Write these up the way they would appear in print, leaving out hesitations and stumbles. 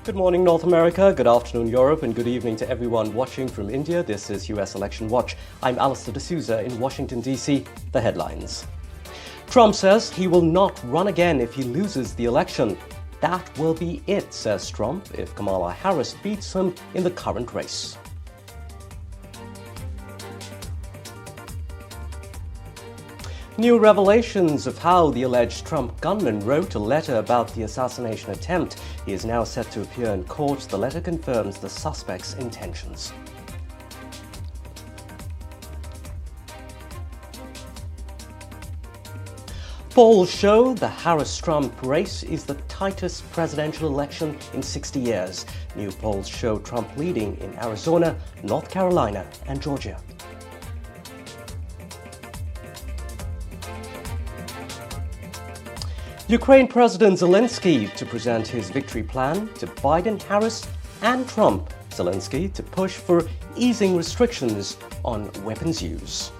Good morning, North America. Good afternoon, Europe, and good evening to everyone watching from India. This is US Election Watch. I'm Allister D'Souza in Washington, D.C. The headlines. Trump says he will not run again if he loses the election. That will be it, says Trump, if Kamala Harris beats him in the current race. New revelations of how the alleged Trump gunman wrote a letter about the assassination attempt. He is now set to appear in court. The letter confirms the suspect's intentions. Polls show the Harris-Trump race is the tightest presidential election in 60 years. New polls show Trump leading in Arizona, North Carolina, and Georgia. Ukraine President Zelensky to present his victory plan to Biden, Harris, and Trump. Zelensky to push for easing restrictions on weapons use.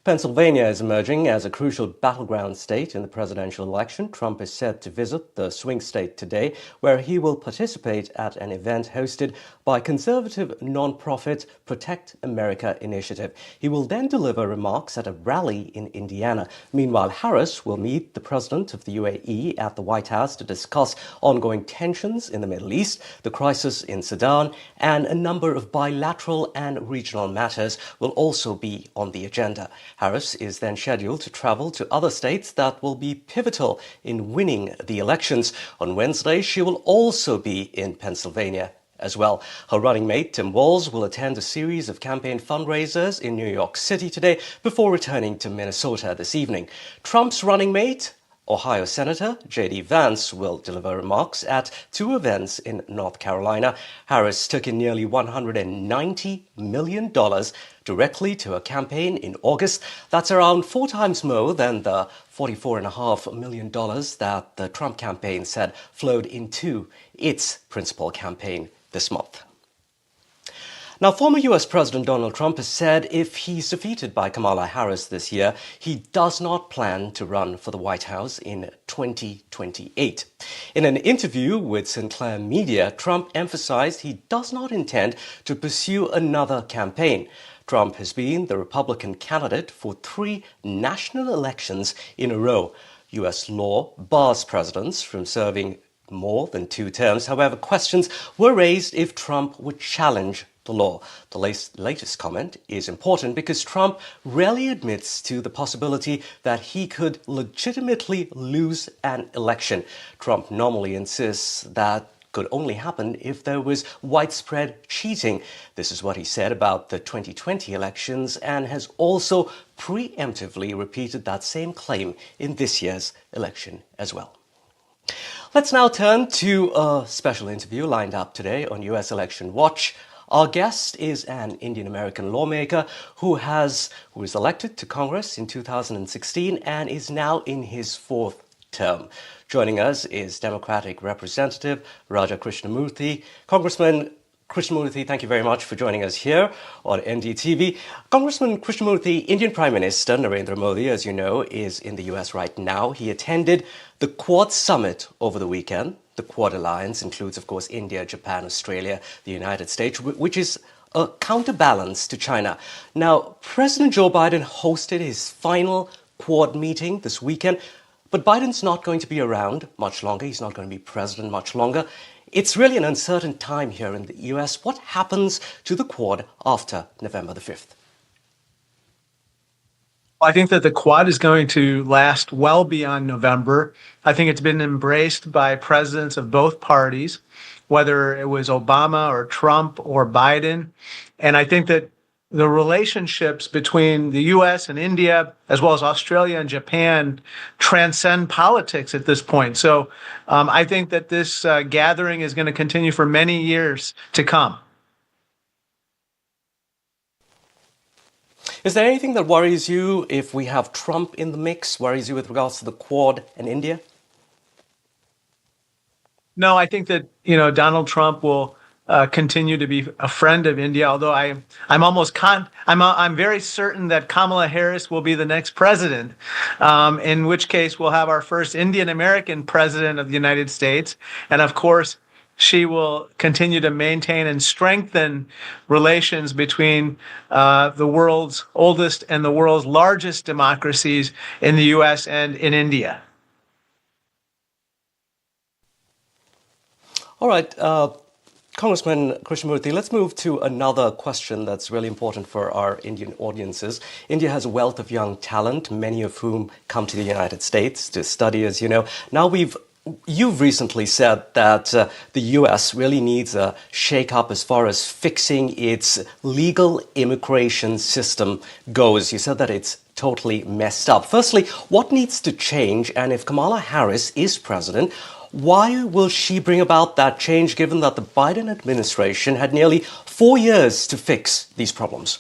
Pennsylvania is emerging as a crucial battleground state in the presidential election. Trump is set to visit the swing state today, where he will participate at an event hosted by conservative nonprofit Protect America Initiative. He will then deliver remarks at a rally in Indiana. Meanwhile, Harris will meet the president of the UAE at the White House to discuss ongoing tensions in the Middle East, the crisis in Sudan, and a number of bilateral and regional matters will also be on the agenda. Harris is then scheduled to travel to other states that will be pivotal in winning the elections. On Wednesday, she will also be in Pennsylvania as well. Her running mate, Tim Walz, will attend a series of campaign fundraisers in New York City today before returning to Minnesota this evening. Trump's running mate, Ohio Senator J.D. Vance, will deliver remarks at two events in North Carolina. Harris took in nearly $190 million directly to her campaign in August. That's around 4 times more than the $44.5 million that the Trump campaign said flowed into its principal campaign this month. Now, former U.S. President Donald Trump has said if he's defeated by Kamala Harris this year, he does not plan to run for the White House in 2028. In an interview with Sinclair Media, Trump emphasized he does not intend to pursue another campaign. Trump has been the Republican candidate for 3 national elections in a row. U.S. law bars presidents from serving more than 2 terms. However, questions were raised if Trump would challenge the law. The latest comment is important because Trump rarely admits to the possibility that he could legitimately lose an election. Trump normally insists that could only happen if there was widespread cheating. This is what he said about the 2020 elections and has also preemptively repeated that same claim in this year's election as well. Let's now turn to a special interview lined up today on US Election Watch. Our guest is an Indian-American lawmaker who is elected to Congress in 2016 and is now in his 4th term. Joining us is Democratic Representative Raja Krishnamoorthi. Congressman Krishnamoorthi, thank you very much for joining us here on NDTV. Congressman Krishnamoorthi, Indian Prime Minister Narendra Modi, as you know, is in the US right now. He attended the Quad Summit over the weekend. The Quad Alliance includes, of course, India, Japan, Australia, the United States, which is a counterbalance to China. Now, President Joe Biden hosted his final Quad meeting this weekend, but Biden's not going to be around much longer. He's not going to be president much longer. It's really an uncertain time here in the US. What happens to the Quad after November the 5th? I think that the Quad is going to last well beyond November. I think it's been embraced by presidents of both parties, whether it was Obama or Trump or Biden. And I think that the relationships between the U.S. and India, as well as Australia and Japan, transcend politics at this point. So I think that this gathering is going to continue for many years to come. Is there anything that worries you if we have Trump in the mix, worries you with regards to the Quad and India? No, I think that, Donald Trump will continue to be a friend of India. Although I'm very certain that Kamala Harris will be the next president. In which case we'll have our first Indian American president of the United States, and of course, she will continue to maintain and strengthen relations between the world's oldest and the world's largest democracies in the U.S. and in India. All right, Congressman Krishnamoorthi, let's move to another question that's really important for our Indian audiences. India has a wealth of young talent, many of whom come to the United States to study, as you know. Now, you've recently said that the U.S. really needs a shake-up as far as fixing its legal immigration system goes. You said that it's totally messed up. Firstly, what needs to change? And if Kamala Harris is president, why will she bring about that change, given that the Biden administration had nearly 4 years to fix these problems?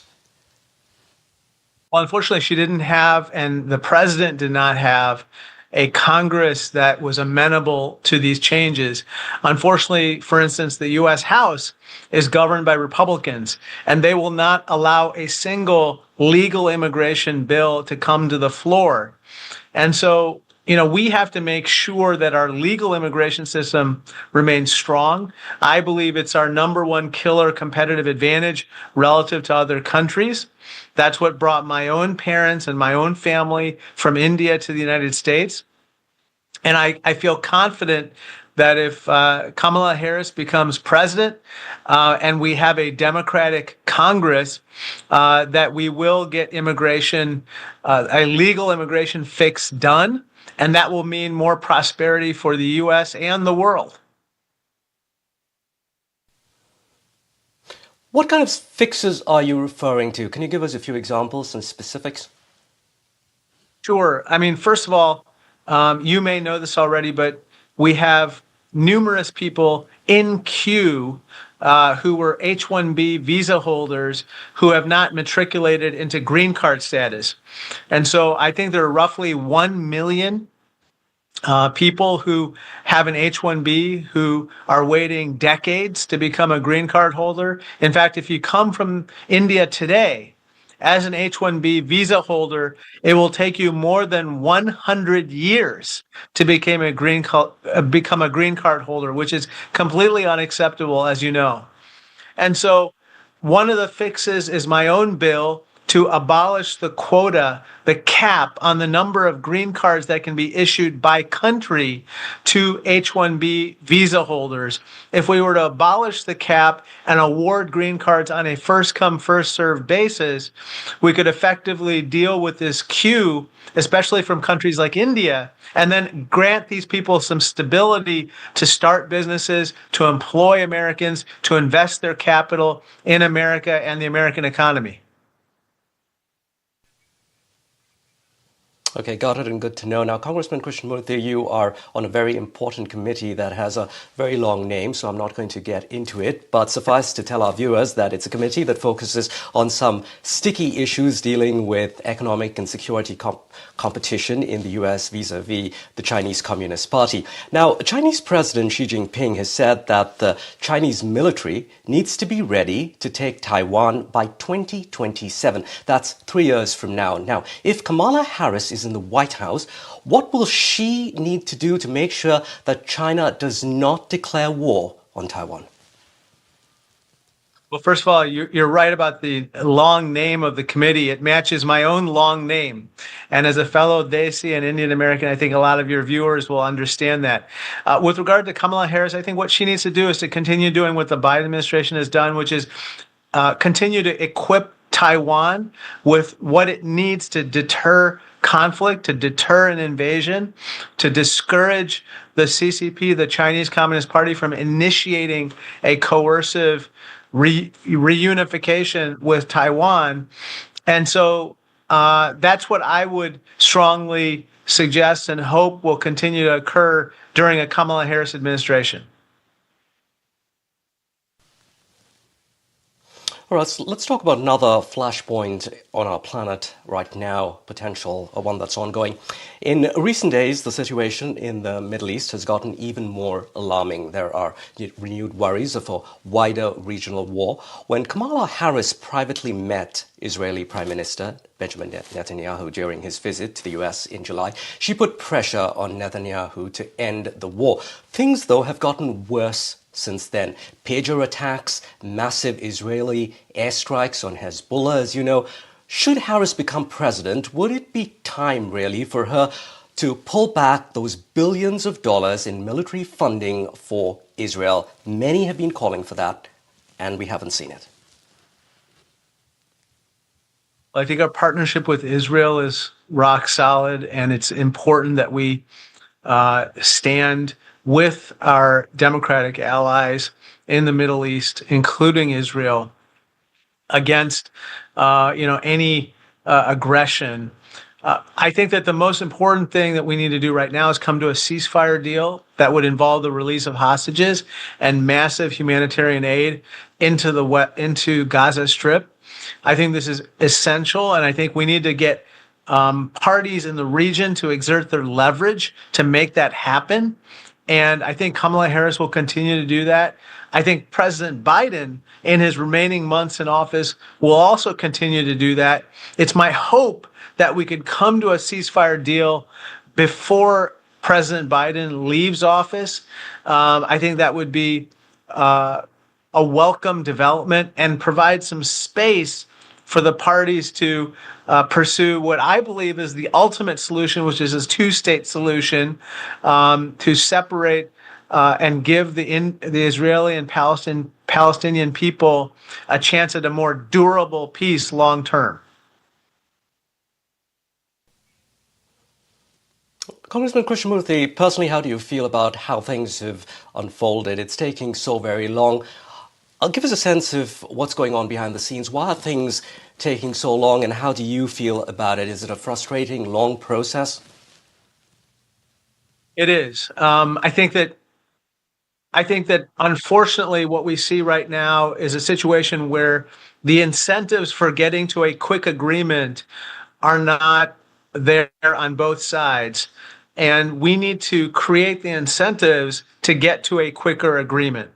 Well, unfortunately, she didn't have, and the president did not have, a Congress that was amenable to these changes. Unfortunately, for instance, the U.S. House is governed by Republicans, and they will not allow a single legal immigration bill to come to the floor. And so, we have to make sure that our legal immigration system remains strong. I believe it's our number one killer competitive advantage relative to other countries. That's what brought my own parents and my own family from India to the United States. And I feel confident that if Kamala Harris becomes president and we have a Democratic Congress, that we will get immigration, a legal immigration fix done. And that will mean more prosperity for the U.S. and the world. What kind of fixes are you referring to? Can you give us a few examples, some specifics? Sure. I mean, first of all, you may know this already, but we have numerous people in queue who were H-1B visa holders who have not matriculated into green card status. And so I think there are roughly 1 million people who have an H-1B who are waiting decades to become a green card holder. In fact, if you come from India today as an H-1B visa holder, it will take you more than 100 years to become a green card holder, which is completely unacceptable, as you know. And so one of the fixes is my own bill to abolish the quota, the cap on the number of green cards that can be issued by country to H-1B visa holders. If we were to abolish the cap and award green cards on a first-come, first-served basis, we could effectively deal with this queue, especially from countries like India, and then grant these people some stability to start businesses, to employ Americans, to invest their capital in America and the American economy. Okay, got it, and good to know. Now, Congressman Krishnamoorthi, you are on a very important committee that has a very long name, so I'm not going to get into it. But suffice to tell our viewers that it's a committee that focuses on some sticky issues dealing with economic and security competition in the U.S. vis-a-vis the Chinese Communist Party. Now, Chinese President Xi Jinping has said that the Chinese military needs to be ready to take Taiwan by 2027. That's 3 years from now. Now, if Kamala Harris is in the White House, what will she need to do to make sure that China does not declare war on Taiwan? Well, first of all, you're right about the long name of the committee. It matches my own long name. And as a fellow Desi and Indian American, I think a lot of your viewers will understand that. With regard to Kamala Harris, I think what she needs to do is to continue doing what the Biden administration has done, which is continue to equip Taiwan with what it needs to deter conflict, to deter an invasion, to discourage the CCP, the Chinese Communist Party, from initiating a coercive reunification with Taiwan. And so that's what I would strongly suggest and hope will continue to occur during a Kamala Harris administration. All right, so let's talk about another flashpoint on our planet right now, potential, one that's ongoing. In recent days, the situation in the Middle East has gotten even more alarming. There are renewed worries of a wider regional war. When Kamala Harris privately met Israeli Prime Minister Benjamin Netanyahu during his visit to the US in July, she put pressure on Netanyahu to end the war. Things, though, have gotten worse since then. Pager attacks, massive Israeli airstrikes on Hezbollah, as you know. Should Harris become president, would it be time, really, for her to pull back those billions of dollars in military funding for Israel? Many have been calling for that, and we haven't seen it. I think our partnership with Israel is rock solid, and it's important that we stand with our democratic allies in the Middle East, including Israel, against any aggression. I think that the most important thing that we need to do right now is come to a ceasefire deal that would involve the release of hostages and massive humanitarian aid into Gaza Strip. I think this is essential, and I think we need to get parties in the region to exert their leverage to make that happen. And I think Kamala Harris will continue to do that. I think President Biden, in his remaining months in office, will also continue to do that. It's my hope that we could come to a ceasefire deal before President Biden leaves office. I think that would be a welcome development and provide some space for the parties to pursue what I believe is the ultimate solution, which is a two-state solution to separate and give the Israeli and Palestinian people a chance at a more durable peace long term. Congressman Krishnamoorthi, personally, how do you feel about how things have unfolded? It's taking so very long. Give us a sense of what's going on behind the scenes. Why are things taking so long, and how do you feel about it? Is it a frustrating, long process? It is. I think that unfortunately what we see right now is a situation where the incentives for getting to a quick agreement are not there on both sides. And we need to create the incentives to get to a quicker agreement.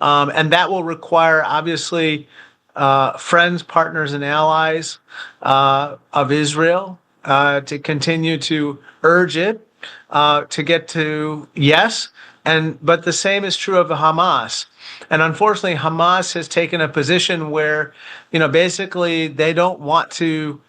And that will require, obviously, friends, partners, and allies of Israel to continue to urge it to get to yes. But the same is true of Hamas. And unfortunately, Hamas has taken a position where, basically they don't want to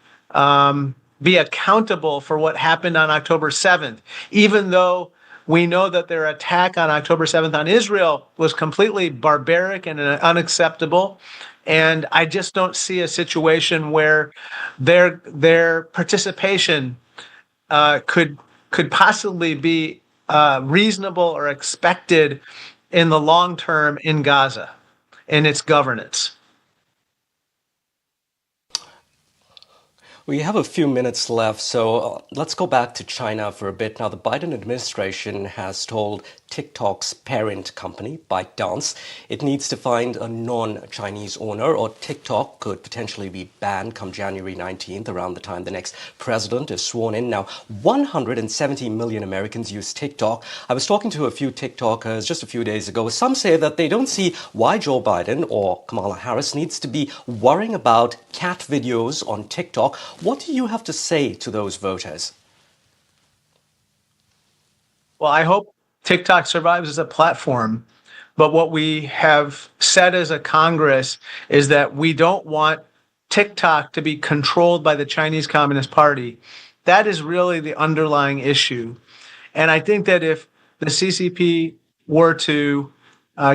be accountable for what happened on October 7th, even though we know that their attack on October 7th on Israel was completely barbaric and unacceptable. And I just don't see a situation where their participation could possibly be reasonable or expected in the long term in Gaza, in its governance. We have a few minutes left, so let's go back to China for a bit. Now, the Biden administration has told TikTok's parent company, ByteDance, it needs to find a non-Chinese owner, or TikTok could potentially be banned come January 19th, around the time the next president is sworn in. Now, 170 million Americans use TikTok. I was talking to a few TikTokers just a few days ago. Some say that they don't see why Joe Biden or Kamala Harris needs to be worrying about cat videos on TikTok. What do you have to say to those voters? Well, I hope TikTok survives as a platform. But what we have said as a Congress is that we don't want TikTok to be controlled by the Chinese Communist Party. That is really the underlying issue. And I think that if the CCP were to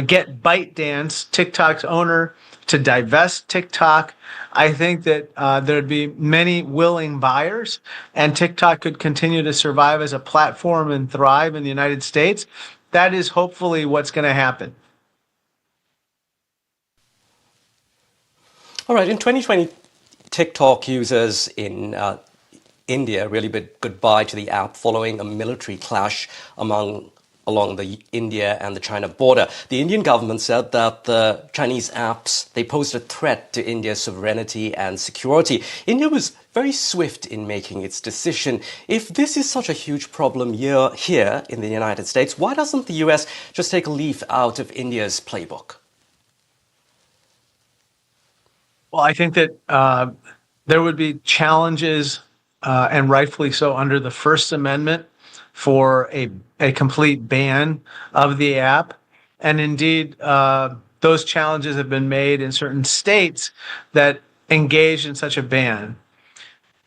get ByteDance, TikTok's owner, to divest TikTok, I think that there'd be many willing buyers, and TikTok could continue to survive as a platform and thrive in the United States. That is hopefully what's going to happen. All right, in 2020, TikTok users in India really bid goodbye to the app following a military clash among along the India and the China border. The Indian government said that the Chinese apps, they pose a threat to India's sovereignty and security. India was very swift in making its decision. If this is such a huge problem here in the United States, why doesn't the US just take a leaf out of India's playbook? Well, I think that there would be challenges, and rightfully so, under the First Amendment for a complete ban of the app. And indeed, those challenges have been made in certain states that engage in such a ban.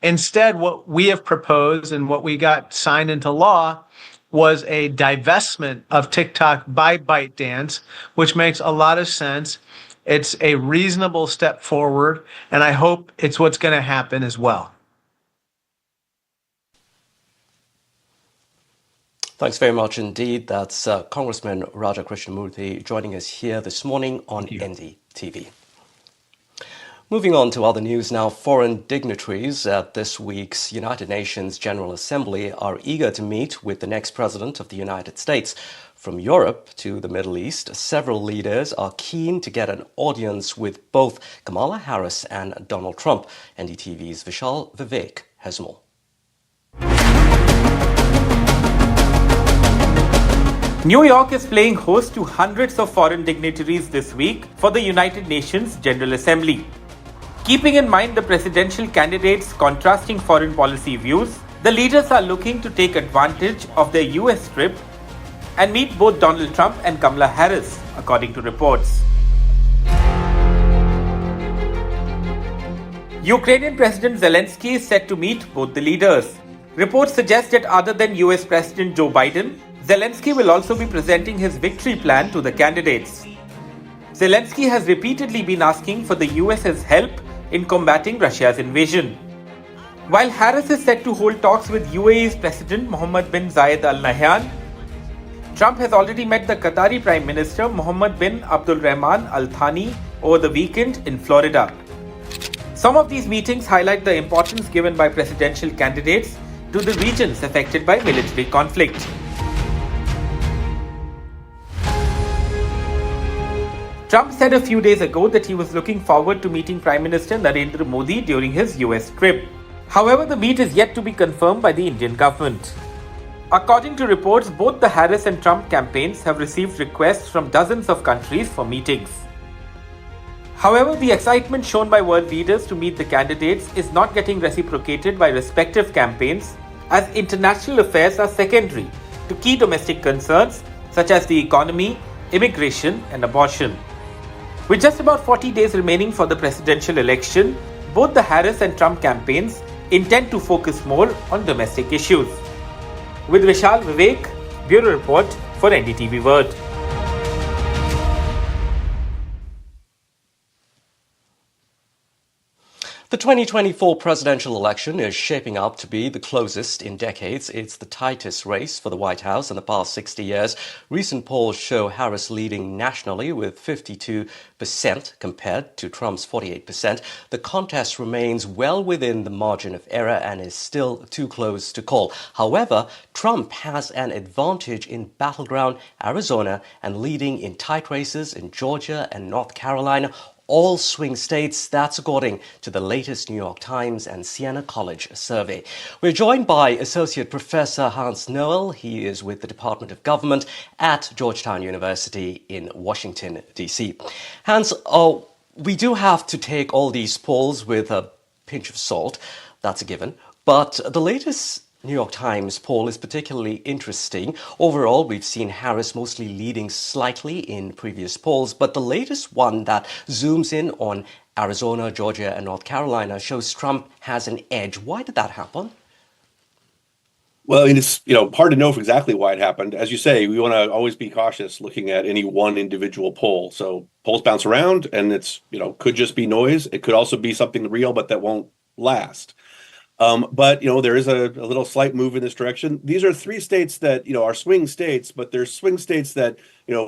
Instead, what we have proposed and what we got signed into law was a divestment of TikTok by ByteDance, which makes a lot of sense. It's a reasonable step forward, and I hope it's what's going to happen as well. Thanks very much indeed. That's Congressman Raja Krishnamoorthi joining us here this morning on NDTV. Moving on to other news now, foreign dignitaries at this week's United Nations General Assembly are eager to meet with the next president of the United States. From Europe to the Middle East, several leaders are keen to get an audience with both Kamala Harris and Donald Trump. NDTV's Vishal Vivek has more. New York is playing host to hundreds of foreign dignitaries this week for the United Nations General Assembly. Keeping in mind the presidential candidates' contrasting foreign policy views, the leaders are looking to take advantage of their US trip and meet both Donald Trump and Kamala Harris, according to reports. Ukrainian President Zelensky is set to meet both the leaders. Reports suggest that other than US President Joe Biden, Zelensky will also be presenting his victory plan to the candidates. Zelensky has repeatedly been asking for the US's help in combating Russia's invasion. While Harris is set to hold talks with UAE's President Mohammed bin Zayed Al Nahyan, Trump has already met the Qatari Prime Minister Mohammed bin Abdul Rahman Al Thani over the weekend in Florida. Some of these meetings highlight the importance given by presidential candidates to the regions affected by military conflict. Trump said a few days ago that he was looking forward to meeting Prime Minister Narendra Modi during his US trip. However, the meet is yet to be confirmed by the Indian government. According to reports, both the Harris and Trump campaigns have received requests from dozens of countries for meetings. However, the excitement shown by world leaders to meet the candidates is not getting reciprocated by respective campaigns, as international affairs are secondary to key domestic concerns such as the economy, immigration, and abortion. With just about 40 days remaining for the presidential election, both the Harris and Trump campaigns intend to focus more on domestic issues. With Vishal Vivek, Bureau Report for NDTV World. The 2024 presidential election is shaping up to be the closest in decades. It's the tightest race for the White House in the past 60 years. Recent polls show Harris leading nationally with 52% compared to Trump's 48%. The contest remains well within the margin of error and is still too close to call. However, Trump has an advantage in battleground Arizona and leading in tight races in Georgia and North Carolina, all swing states. That's according to the latest New York Times and Siena College survey. We're joined by Associate Professor Hans Noel. He is with the Department of Government at Georgetown University in Washington, D.C. Hans, we do have to take all these polls with a pinch of salt. That's a given. But the latest New York Times poll is particularly interesting. Overall, we've seen Harris mostly leading slightly in previous polls, but the latest one that zooms in on Arizona, Georgia, and North Carolina shows Trump has an edge. Why did that happen? Well, it's hard to know exactly why it happened. As you say, we want to always be cautious looking at any one individual poll. So polls bounce around, and it's could just be noise. It could also be something real, but that won't last. But there is a little slight move in this direction. These are three states that are swing states, but they're swing states that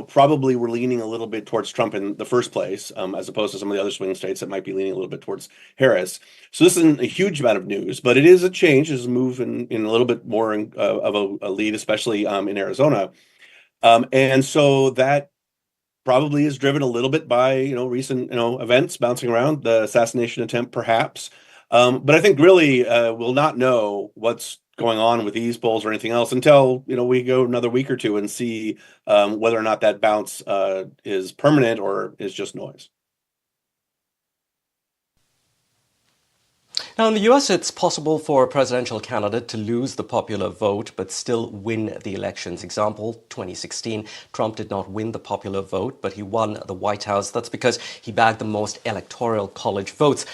probably were leaning a little bit towards Trump in the first place, as opposed to some of the other swing states that might be leaning a little bit towards Harris. So this isn't a huge amount of news, but it is a change. It's a move in a little bit more of a lead, especially in Arizona. And so that probably is driven a little bit by, recent, events bouncing around, the assassination attempt, perhaps. But I think really we'll not know what's going on with these polls or anything else until, we go another week or two and see whether or not that bounce is permanent or is just noise. Now, in the US, it's possible for a presidential candidate to lose the popular vote but still win the elections. Example, 2016, Trump did not win the popular vote, but he won the White House. That's because he bagged the most Electoral College votes.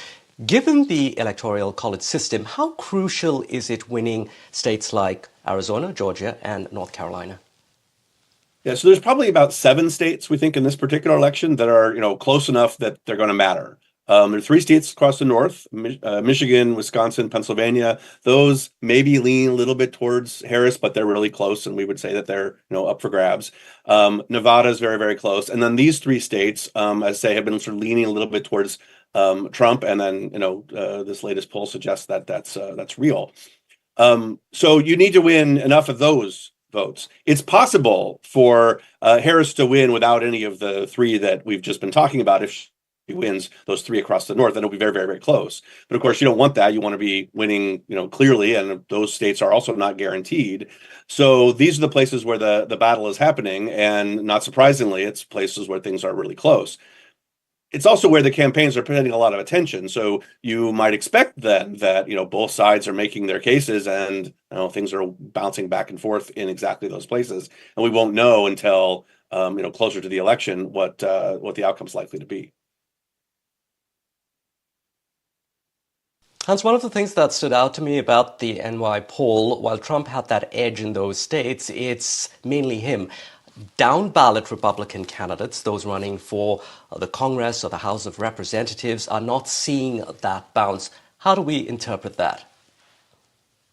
Given the Electoral College system, how crucial is it winning states like Arizona, Georgia, and North Carolina? Yeah, so there's probably about 7 states, we think, in this particular election that are, close enough that they're going to matter. There are 3 states across the north, Michigan, Wisconsin, Pennsylvania. Those maybe lean a little bit towards Harris, but they're really close, and we would say that they're, up for grabs. Nevada is very, very close. And then these 3 states, as I say, have been sort of leaning a little bit towards Trump. And then, this latest poll suggests that that's real. So you need to win enough of those votes. It's possible for Harris to win without any of the 3 that we've just been talking about. If she wins those 3 across the north, then it'll be very, very, very close. But of course, you don't want that. You want to be winning, clearly, and those states are also not guaranteed. So these are the places where the battle is happening, and not surprisingly, it's places where things are really close. It's also where the campaigns are paying a lot of attention. So you might expect then that, both sides are making their cases and, things are bouncing back and forth in exactly those places. And we won't know until, closer to the election what the outcome's likely to be. Hans, one of the things that stood out to me about the NY poll, while Trump had that edge in those states, it's mainly him. Down ballot Republican candidates, those running for the Congress or the House of Representatives, are not seeing that bounce. How do we interpret that?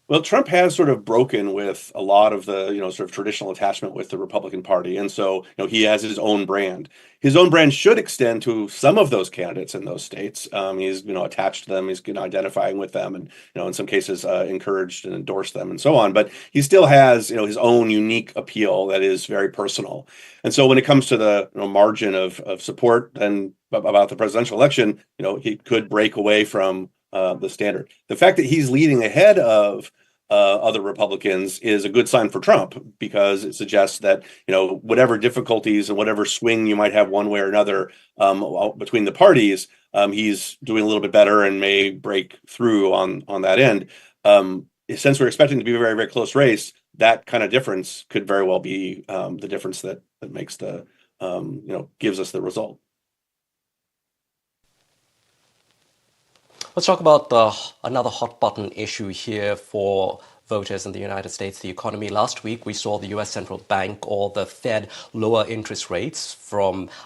Well, Trump has sort of broken with a lot of the, sort of traditional attachment with the Republican Party. And so, he has his own brand. His own brand should extend to some of those candidates in those states. He's, attached to them. He's, identifying with them and, in some cases, encouraged and endorsed them and so on. But he still has, his own unique appeal that is very personal. And so when it comes to the margin of support and about the presidential election, he could break away from the standard. The fact that he's leading ahead of other Republicans is a good sign for Trump, because it suggests that, whatever difficulties and whatever swing you might have one way or another between the parties, he's doing a little bit better and may break through on that end. Since we're expecting to be a very, very close race, that kind of difference could very well be the difference that makes gives us the result. Let's talk about another hot button issue here for voters in the United States, the economy. Last week, we saw the U.S. Central Bank, or the Fed, lower interest rates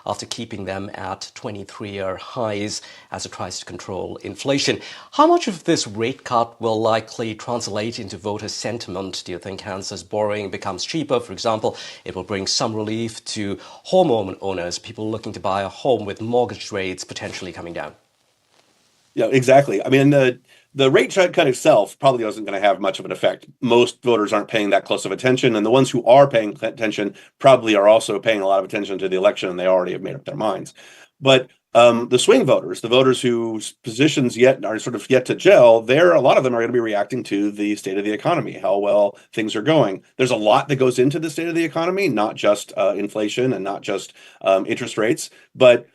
after keeping them at 23-year highs as it tries to control inflation. How much of this rate cut will likely translate into voter sentiment, do you think, Hans, as borrowing becomes cheaper? For example, it will bring some relief to home owners, people looking to buy a home with mortgage rates potentially coming down. Yeah, exactly. I mean, the rate cut itself probably isn't going to have much of an effect. Most voters aren't paying that close of attention, and the ones who are paying attention probably are also paying a lot of attention to the election, and they already have made up their minds. But the swing voters, the voters whose positions are sort of yet to gel, a lot of them are going to be reacting to the state of the economy, how well things are going. There's a lot that goes into the state of the economy, not just inflation and not just interest rates, but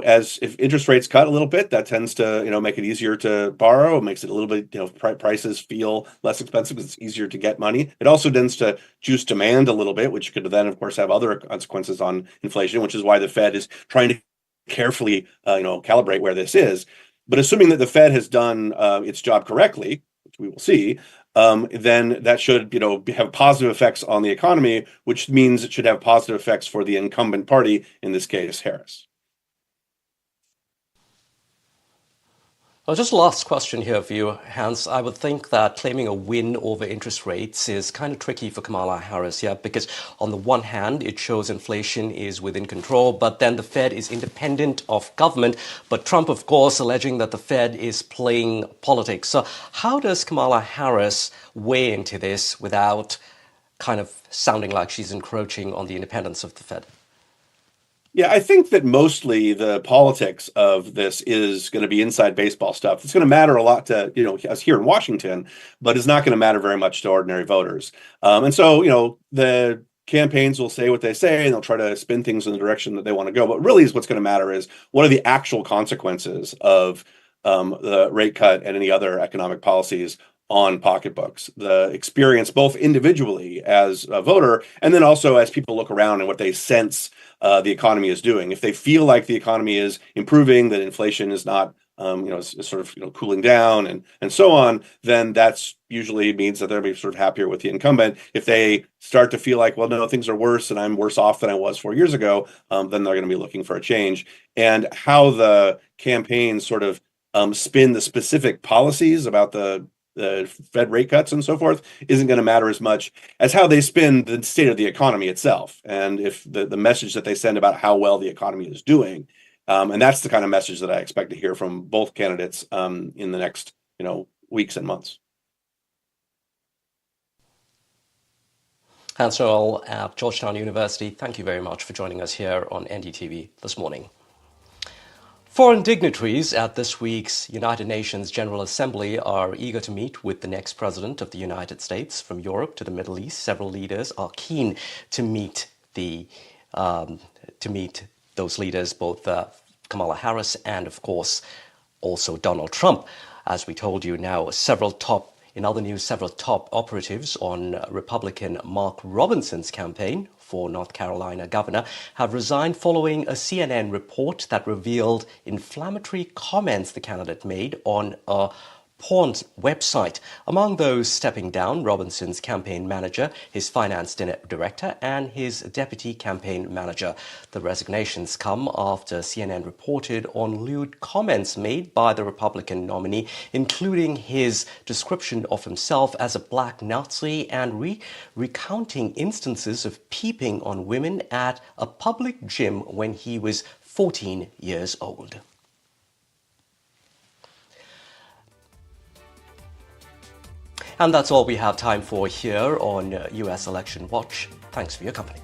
as if interest rates cut a little bit, that tends to, make it easier to borrow. It makes it a little bit, prices feel less expensive because it's easier to get money. It also tends to juice demand a little bit, which could then, of course, have other consequences on inflation, which is why the Fed is trying to carefully, calibrate where this is. But assuming that the Fed has done its job correctly, which we will see, then that should, have positive effects on the economy, which means it should have positive effects for the incumbent party, in this case, Harris. Well, just last question here for you, Hans. I would think that claiming a win over interest rates is kind of tricky for Kamala Harris, yeah, because on the one hand, it shows inflation is within control, but then the Fed is independent of government. But Trump, of course, alleging that the Fed is playing politics. So how does Kamala Harris weigh into this without kind of sounding like she's encroaching on the independence of the Fed? Yeah, I think that mostly the politics of this is going to be inside baseball stuff. It's going to matter a lot to, us here in Washington, but it's not going to matter very much to ordinary voters. And so, the campaigns will say what they say, and they'll try to spin things in the direction that they want to go. But really, is what's going to matter is what are the actual consequences of the rate cut and any other economic policies on pocketbooks. The experience, both individually as a voter, and then also as people look around and what they sense the economy is doing. If they feel like the economy is improving, that inflation is not, is sort of cooling down and so on, then that's usually means that they'll be sort of happier with the incumbent. If they start to feel like, well, no, things are worse and I'm worse off than I was 4 years ago, then they're going to be looking for a change. And how the campaigns sort of spin the specific policies about the Fed rate cuts and so forth isn't going to matter as much as how they spin the state of the economy itself. And if the message that they send about how well the economy is doing. And that's the kind of message that I expect to hear from both candidates in the next, weeks and months. Hans Noel at Georgetown University, thank you very much for joining us here on NDTV this morning. Foreign dignitaries at this week's United Nations General Assembly are eager to meet with the next president of the United States. From Europe to the Middle East, several leaders are keen to meet those leaders, both Kamala Harris and, of course, also Donald Trump. As we told you now, several top operatives on Republican Mark Robinson's campaign for North Carolina governor have resigned following a CNN report that revealed inflammatory comments the candidate made on a porn website. Among those stepping down, Robinson's campaign manager, his finance director, and his deputy campaign manager. The resignations come after CNN reported on lewd comments made by the Republican nominee, including his description of himself as a black Nazi and recounting instances of peeping on women at a public gym when he was 14 years old. And that's all we have time for here on US Election Watch. Thanks for your company.